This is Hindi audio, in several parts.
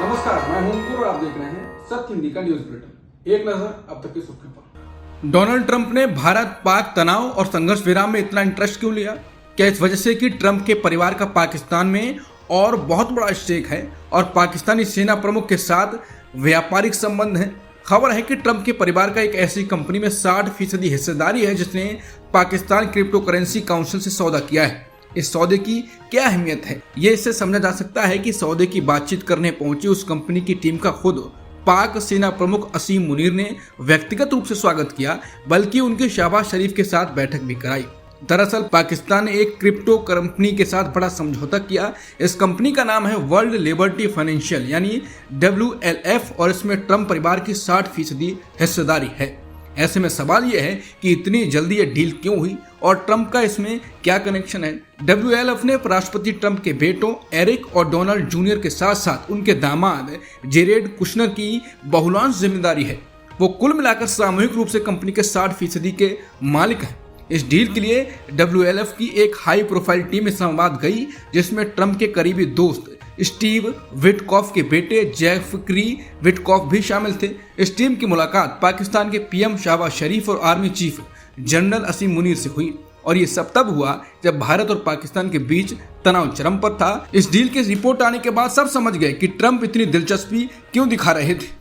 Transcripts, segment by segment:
नमस्कार, मैं हूं अंकुर और आप देख रहे हैं सत्य हिंदी का न्यूज बुलेटिन। एक नजर अब तक की सुर्खियों पर। डोनाल्ड ट्रंप ने भारत पाक तनाव और संघर्ष विराम में इतना इंटरेस्ट क्यों लिया? क्या इस वजह से कि ट्रंप के परिवार का पाकिस्तान में और बहुत बड़ा स्टेक है और पाकिस्तानी सेना प्रमुख के साथ व्यापारिक संबंध है? खबर है कि ट्रंप के परिवार का एक ऐसी कंपनी में 60% हिस्सेदारी है जिसने पाकिस्तान क्रिप्टो करेंसी काउंसिल से सौदा किया है। इस सौदे की क्या अहमियत है, ये इससे समझा जा सकता है कि सौदे की बातचीत करने पहुंची उस कंपनी की टीम का खुद पाक सेना प्रमुख असीम मुनीर ने व्यक्तिगत रूप से स्वागत किया, बल्कि उनके शहबाज शरीफ के साथ बैठक भी कराई। दरअसल पाकिस्तान ने एक क्रिप्टो कंपनी के साथ बड़ा समझौता किया। इस कंपनी का नाम है वर्ल्ड लिबर्टी फाइनेंशियल यानी WLF और इसमें ट्रंप परिवार की 60% हिस्सेदारी है। ऐसे में सवाल यह है कि इतनी जल्दी ये डील क्यों हुई और ट्रंप का इसमें क्या कनेक्शन है? WLF ने राष्ट्रपति ट्रंप के बेटों एरिक और डोनाल्ड जूनियर के साथ साथ उनके दामाद जेरेड कुशनर की बहुलांश जिम्मेदारी है। वो कुल मिलाकर सामूहिक रूप से कंपनी के 60% के मालिक हैं। इस डील के लिए WLF की एक हाई प्रोफाइल टीम इस्लामाबाद गई, जिसमें ट्रंप के करीबी दोस्त स्टीव विटकॉफ के बेटे जेफरी विटकॉफ भी शामिल थे। इस टीम की मुलाकात पाकिस्तान के PM शहबाज शरीफ और आर्मी चीफ जनरल असीम मुनीर से हुई और ये सब तब हुआ जब भारत और पाकिस्तान के बीच तनाव चरम पर था। इस डील की रिपोर्ट आने के बाद सब समझ गए कि ट्रंप इतनी दिलचस्पी क्यों दिखा रहे थे।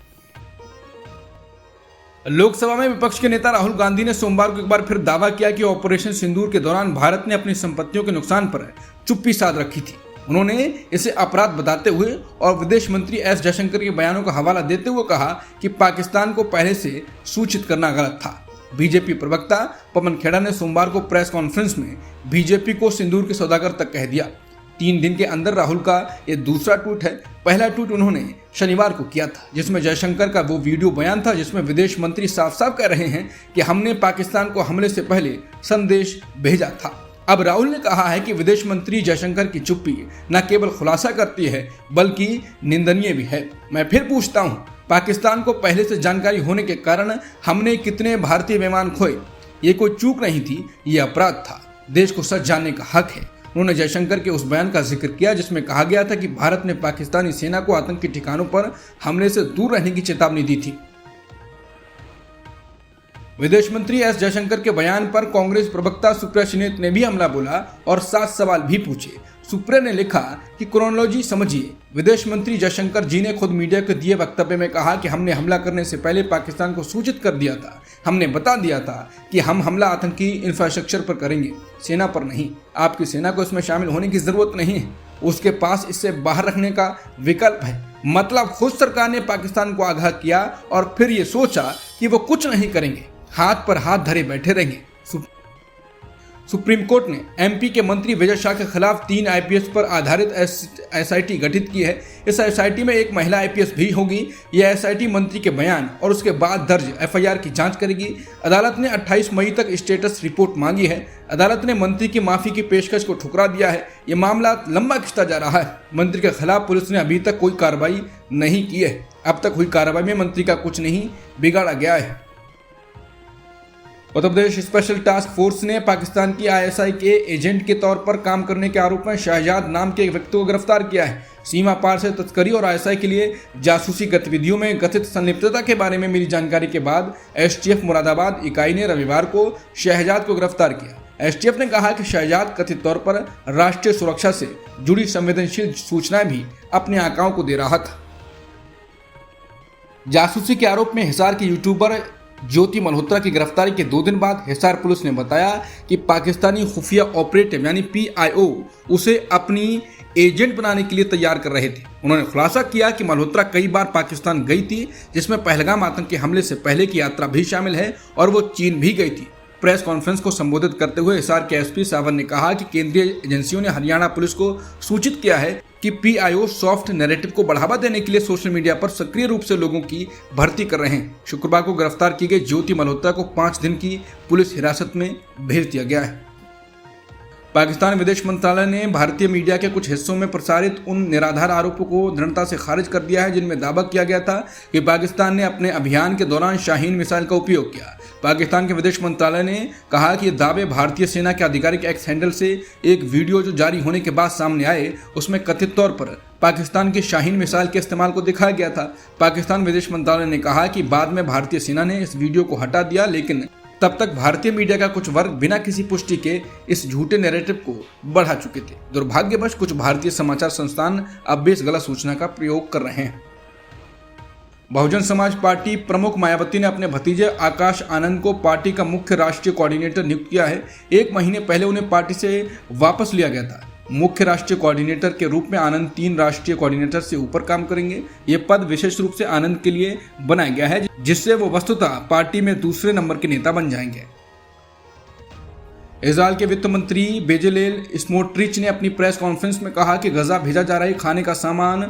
लोकसभा में विपक्ष के नेता राहुल गांधी ने सोमवार को एक बार फिर दावा किया कि ऑपरेशन सिंदूर के दौरान भारत ने अपनी संपत्तियों के नुकसान पर चुप्पी साध रखी थी। उन्होंने इसे अपराध बताते हुए और विदेश मंत्री S जयशंकर के बयानों का हवाला देते हुए कहा कि पाकिस्तान को पहले से सूचित करना गलत था। बीजेपी प्रवक्ता पवन खेड़ा ने सोमवार को प्रेस कॉन्फ्रेंस में बीजेपी को सिंदूर के सौदागर तक कह दिया। 3 दिन के अंदर राहुल का ये दूसरा ट्वीट है। पहला ट्वीट उन्होंने शनिवार को किया था, जिसमें जयशंकर का वो वीडियो बयान था जिसमें विदेश मंत्री साफ साफ कह रहे हैं कि हमने पाकिस्तान को हमले से पहले संदेश भेजा था। अब राहुल ने कहा है कि विदेश मंत्री जयशंकर की चुप्पी न केवल खुलासा करती है बल्कि निंदनीय भी है। मैं फिर पूछता हूं, पाकिस्तान को पहले से जानकारी होने के कारण हमने कितने भारतीय विमान खोए? ये कोई चूक नहीं थी, ये अपराध था। देश को सच जानने का हक है। उन्होंने जयशंकर के उस बयान का जिक्र किया जिसमें कहा गया था कि भारत ने पाकिस्तानी सेना को आतंकी ठिकानों पर हमले से दूर रहने की चेतावनी दी थी। विदेश मंत्री S जयशंकर के बयान पर कांग्रेस प्रवक्ता सुप्रिया सुले ने भी हमला बोला और 7 सवाल भी पूछे। सुप्रिया ने लिखा कि क्रोनोलॉजी समझिए। विदेश मंत्री जयशंकर जी ने खुद मीडिया को दिए वक्तव्य में कहा कि हमने हमला करने से पहले पाकिस्तान को सूचित कर दिया था। हमने बता दिया था कि हम हमला आतंकी इंफ्रास्ट्रक्चर पर करेंगे, सेना पर नहीं। आपकी सेना को इसमें शामिल होने की जरूरत नहीं है, उसके पास इससे बाहर रखने का विकल्प है। मतलब खुद सरकार ने पाकिस्तान को आगाह किया और फिर ये सोचा कि वो कुछ नहीं करेंगे, हाथ पर हाथ धरे बैठे रहेंगे। सुप्रीम कोर्ट ने MP के मंत्री विजय शाह के खिलाफ 3 IPS पर आधारित SIT गठित की है। इस SIT में एक महिला IPS भी होगी। यह SIT मंत्री के बयान और उसके बाद दर्ज FIR की जांच करेगी। अदालत ने 28 मई तक स्टेटस रिपोर्ट मांगी है। अदालत ने मंत्री की माफी की पेशकश को ठुकरा दिया है। ये मामला लंबा खिंचता जा रहा है। मंत्री के खिलाफ पुलिस ने अभी तक कोई कार्रवाई नहीं की है। अब तक हुई कार्रवाई में मंत्री का कुछ नहीं बिगाड़ा गया है। Uttar Pradesh special task force ने पाकिस्तान की ISI के एजेंट के तौर पर काम करने के आरोप में शहजाद नाम के एक व्यक्ति को गिरफ्तार किया है। सीमा पार से तस्करी और ISI के लिए जासूसी गतिविधियों में कथित संलिप्तता के बारे में मिली जानकारी के बाद STF मुरादाबाद इकाई ने रविवार को शहजाद को गिरफ्तार किया। STF ने कहा कि शहजाद कथित तौर पर राष्ट्रीय सुरक्षा से जुड़ी संवेदनशील सूचनाएं भी अपने आकाओं को दे रहा था। जासूसी के आरोप में हिसार के यूट्यूबर ज्योति मल्होत्रा की गिरफ्तारी के 2 दिन बाद हिसार पुलिस ने बताया कि पाकिस्तानी खुफिया ऑपरेटिव यानी PIO उसे अपनी एजेंट बनाने के लिए तैयार कर रहे थे। उन्होंने खुलासा किया कि मल्होत्रा कई बार पाकिस्तान गई थी, जिसमें पहलगाम आतंकी हमले से पहले की यात्रा भी शामिल है और वो चीन भी गई थी। प्रेस कॉन्फ्रेंस को संबोधित करते हुए हिसार के SP सावन ने कहा कि केंद्रीय एजेंसियों ने हरियाणा पुलिस को सूचित किया है कि PIO सॉफ्ट नैरेटिव को बढ़ावा देने के लिए सोशल मीडिया पर सक्रिय रूप से लोगों की भर्ती कर रहे हैं। शुक्रवार को गिरफ्तार की गई ज्योति मल्होत्रा को 5 दिन की पुलिस हिरासत में भेज दिया गया है। पाकिस्तान विदेश मंत्रालय ने भारतीय मीडिया के कुछ हिस्सों में प्रसारित उन निराधार आरोपों को दृढ़ता से खारिज कर दिया है जिनमें दावा किया गया था कि पाकिस्तान ने अपने अभियान के दौरान शाहीन मिसाइल का उपयोग किया। पाकिस्तान के विदेश मंत्रालय ने कहा कि ये दावे भारतीय सेना के आधिकारिक एक्स हैंडल से एक वीडियो जो जारी होने के बाद सामने आए उसमें कथित तौर पर पाकिस्तान की शाहीन मिसाइल के इस्तेमाल को दिखाया गया था। पाकिस्तान विदेश मंत्रालय ने कहा कि बाद में भारतीय सेना ने इस वीडियो को हटा दिया, लेकिन तब तक भारतीय मीडिया का कुछ वर्ग बिना किसी पुष्टि के इस झूठे नैरेटिव को बढ़ा चुके थे। दुर्भाग्यवश कुछ भारतीय समाचार संस्थान अब भी इस गलत सूचना का प्रयोग कर रहे हैं। बहुजन समाज पार्टी प्रमुख मायावती ने अपने भतीजे आकाश आनंद को पार्टी का मुख्य राष्ट्रीय कोऑर्डिनेटर नियुक्त किया है। 1 महीने पहले उन्हें पार्टी से वापस लिया गया था। मुख्य राष्ट्रीय कोऑर्डिनेटर के रूप में आनंद 3 राष्ट्रीय कोऑर्डिनेटर से ऊपर काम करेंगे। ये पद विशेष रूप से आनंद के लिए बनाया गया है, जिससे वो वस्तुतः पार्टी में दूसरे नंबर के नेता बन जाएंगे। इजरायल के वित्त मंत्री बेजलेल स्मोट्रिच ने अपनी प्रेस कॉन्फ्रेंस में कहा कि गजा भेजा जा रहा खाने का सामान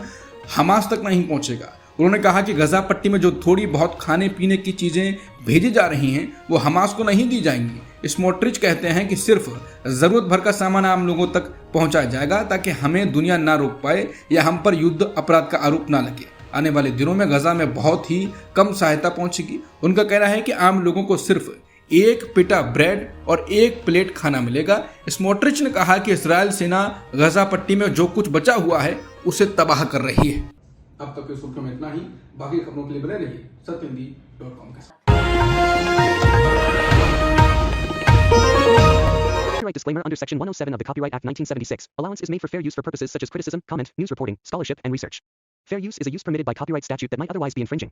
हमास तक नहीं पहुंचेगा। उन्होंने कहा कि गजा पट्टी में जो थोड़ी बहुत खाने पीने की चीजें भेजी जा रही हैं वो हमास को नहीं दी जाएंगी। स्मोट्रिच कहते हैं कि सिर्फ जरूरत भर का सामान आम लोगों तक पहुंचाया जाएगा ताकि हमें दुनिया ना रोक पाए या हम पर युद्ध अपराध का आरोप ना लगे। आने वाले दिनों में गजा में बहुत ही कम सहायता पहुंचेगी। उनका कहना है कि आम लोगों को सिर्फ 1 पिटा ब्रेड और 1 प्लेट खाना मिलेगा। स्मोट्रिच ने कहा कि इजरायल सेना गजा पट्टी में जो कुछ बचा हुआ है उसे तबाह कर रही है। अब तक की सुर्खियों में इतना ही। बाकी खबरों के लिए बने रहिए सत्यहिंदी.com के साथ। Copyright disclaimer under Section 107 of the Copyright Act 1976. Allowance is made for fair use for purposes such as criticism, comment, news reporting, scholarship, and research. Fair use is a use permitted by copyright statute that might otherwise be infringing.